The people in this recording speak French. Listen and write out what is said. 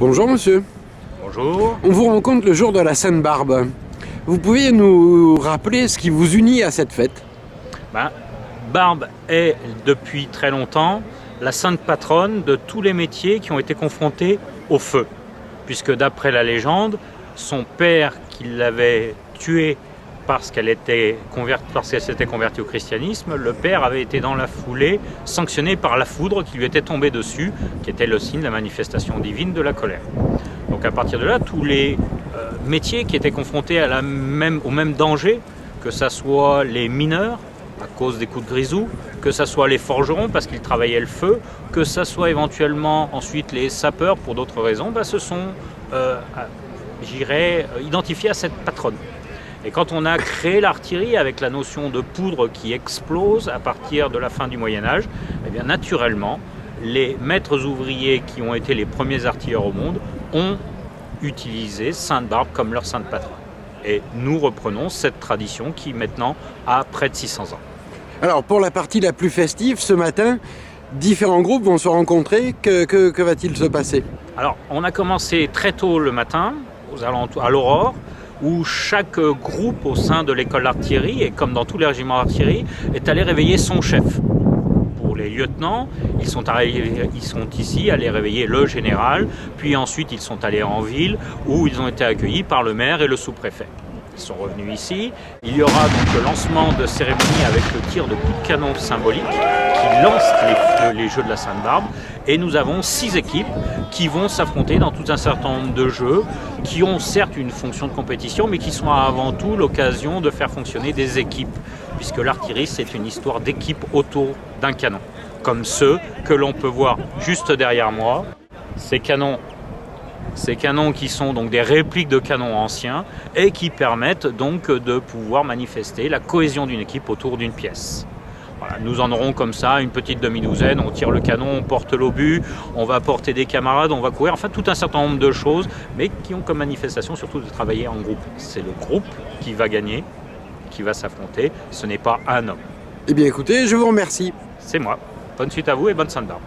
Bonjour monsieur, Bonjour. on vous rencontre le jour de la Sainte-Barbe. Vous pouvez nous rappeler ce qui vous unit à cette fête? Barbe est depuis très longtemps la sainte patronne de tous les métiers qui ont été confrontés au feu. Puisque d'après la légende, son père qui l'avait tuée parce qu'elle s'était convertie au christianisme, le père avait été dans la foulée sanctionné par la foudre qui lui était tombée dessus, qui était le signe de la manifestation divine de la colère. Donc à partir de là, tous les métiers qui étaient confrontés au même danger, que ce soit les mineurs, à cause des coups de grisou, que ce soit les forgerons parce qu'ils travaillaient le feu, que ce soit éventuellement ensuite les sapeurs pour d'autres raisons, se sont, identifiés à cette patronne. Et quand on a créé l'artillerie avec la notion de poudre qui explose à partir de la fin du Moyen-Âge, bien naturellement, les maîtres ouvriers qui ont été les premiers artilleurs au monde ont utilisé Sainte-Barbe comme leur sainte patronne. Et nous reprenons cette tradition qui maintenant a près de 600 ans. Alors pour la partie la plus festive, ce matin, différents groupes vont se rencontrer. Que va-t-il se passer? Alors on a commencé très tôt le matin, à l'aurore, où chaque groupe au sein de l'école d'artillerie, et comme dans tous les régiments d'artillerie, est allé réveiller son chef. Pour les lieutenants, ils sont ici allés réveiller le général, puis ensuite ils sont allés en ville où ils ont été accueillis par le maire et le sous-préfet. Ils sont revenus ici. Il y aura donc le lancement de cérémonie avec le tir de coups de canon symbolique qui lance les jeux de la Sainte-Barbe. Et nous avons 6 équipes qui vont s'affronter dans tout un certain nombre de jeux qui ont certes une fonction de compétition, mais qui sont avant tout l'occasion de faire fonctionner des équipes, puisque l'artillerie, c'est une histoire d'équipe autour d'un canon, comme ceux que l'on peut voir juste derrière moi. Ces canons qui sont donc des répliques de canons anciens et qui permettent donc de pouvoir manifester la cohésion d'une équipe autour d'une pièce. Voilà, nous en aurons comme ça une petite demi-douzaine, on tire le canon, on porte l'obus, on va porter des camarades, on va courir, enfin tout un certain nombre de choses, mais qui ont comme manifestation surtout de travailler en groupe. C'est le groupe qui va gagner, qui va s'affronter, ce n'est pas un homme. Eh bien écoutez, je vous remercie. C'est moi. Bonne suite à vous et bonne Sainte-Barbe.